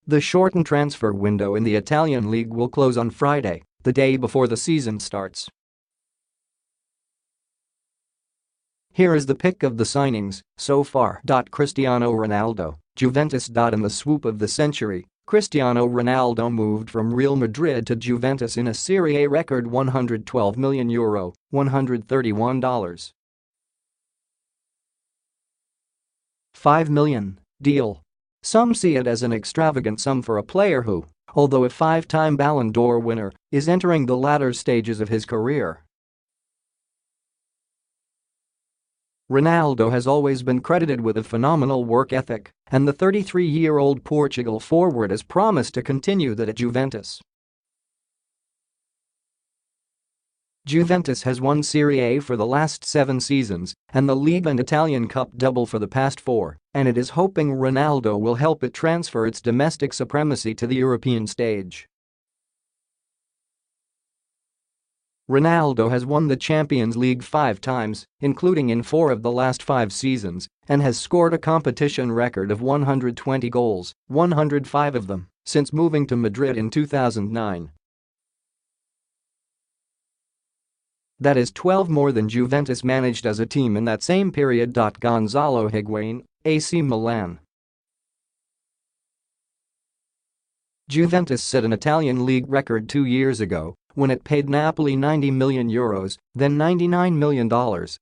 The shortened transfer window in the Italian league will close on Friday, the day before the season starts. Here is the pick of the signings so far. Cristiano Ronaldo, Juventus. In the swoop of the century, Cristiano Ronaldo moved from Real Madrid to Juventus in a Serie A record €112 million, $131.5 million deal. Some see it as an extravagant sum for a player who, although a five-time Ballon d'Or winner, is entering the latter stages of his career. Ronaldo has always been credited with a phenomenal work ethic, and the 33-year-old Portugal forward has promised to continue that at Juventus. Juventus has won Serie A for the last 7 seasons and the League and Italian Cup double for the past 4, and it is hoping Ronaldo will help it transfer its domestic supremacy to the European stage. Ronaldo has won the Champions League 5 times, including in 4 of the last 5 seasons, and has scored a competition record of 120 goals, 105 of them, since moving to Madrid in 2009. That is 12 more than Juventus managed as a team in that same period. Gonzalo Higuain, AC Milan. Juventus set an Italian league record 2 years ago when it paid Napoli €90 million, then $99 million,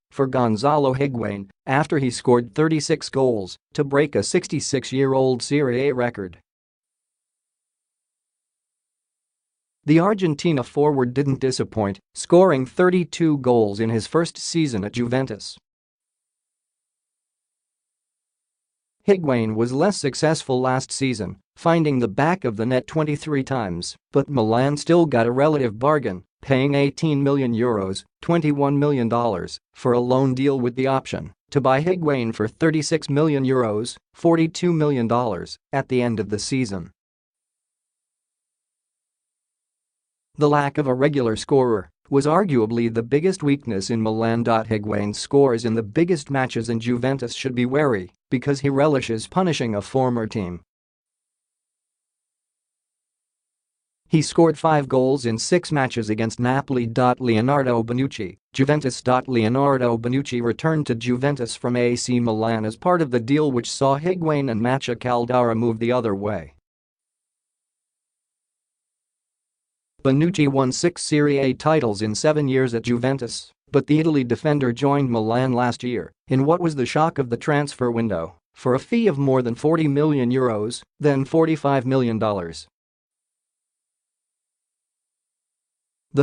for Gonzalo Higuain after he scored 36 goals to break a 66-year-old Serie A record. The Argentina forward didn't disappoint, scoring 32 goals in his first season at Juventus. Higuain was less successful last season, finding the back of the net 23 times, but Milan still got a relative bargain, paying €18 million, $21 million, for a loan deal with the option to buy Higuain for €36 million, $42 million, at the end of the season. The lack of a regular scorer was arguably the biggest weakness in Milan. Higuain's scores in the biggest matches, and Juventus should be wary because he relishes punishing a former team. He scored 5 goals in 6 matches against Napoli. Leonardo Bonucci, Juventus. Leonardo Bonucci returned to Juventus from AC Milan as part of the deal which saw Higuain and Macha Caldara move the other way. Bonucci won 6 Serie A titles in 7 years at Juventus, but the Italy defender joined Milan last year in what was the shock of the transfer window for a fee of more than €40 million, then $45 million. The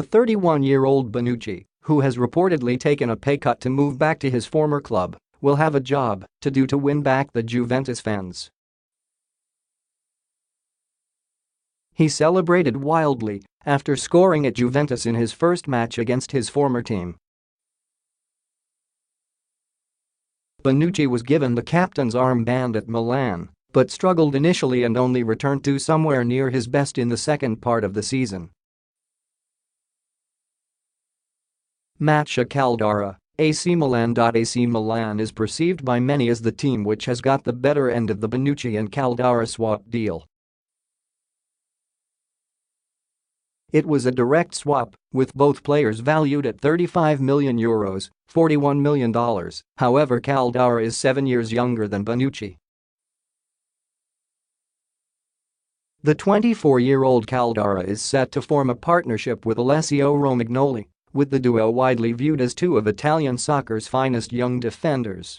31-year-old Bonucci, who has reportedly taken a pay cut to move back to his former club, will have a job to do to win back the Juventus fans. He celebrated wildly after scoring at Juventus in his first match against his former team. Bonucci was given the captain's armband at Milan, but struggled initially and only returned to somewhere near his best in the second part of the season. Macha Caldara, AC Milan. AC Milan is perceived by many as the team which has got the better end of the Bonucci and Caldara swap deal. It was a direct swap, with both players valued at €35 million, $41 million, however Caldara is 7 years younger than Bonucci. The 24-year-old Caldara is set to form a partnership with Alessio Romagnoli, with the duo widely viewed as 2 of Italian soccer's finest young defenders.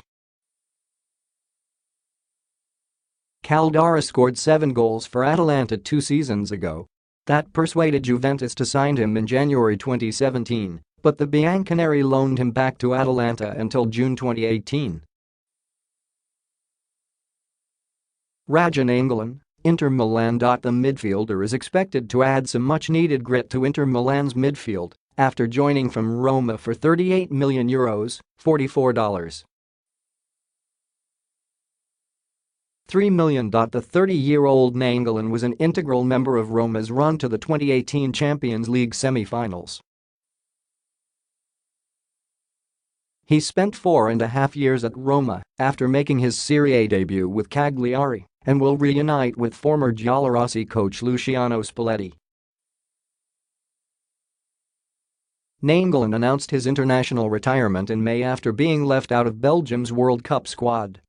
Caldara scored 7 goals for Atalanta 2 seasons ago. That persuaded Juventus to sign him in January 2017, but the Bianconeri loaned him back to Atalanta until June 2018. Rajan Nainggolan, Inter Milan. The midfielder is expected to add some much-needed grit to Inter Milan's midfield after joining from Roma for €38 million, $44. $3 million. The 30-year-old Nainggolan was an integral member of Roma's run to the 2018 Champions League semi-finals. He spent 4.5 years at Roma after making his Serie A debut with Cagliari and will reunite with former Giallorossi coach Luciano Spalletti. Nainggolan announced his international retirement in May after being left out of Belgium's World Cup squad.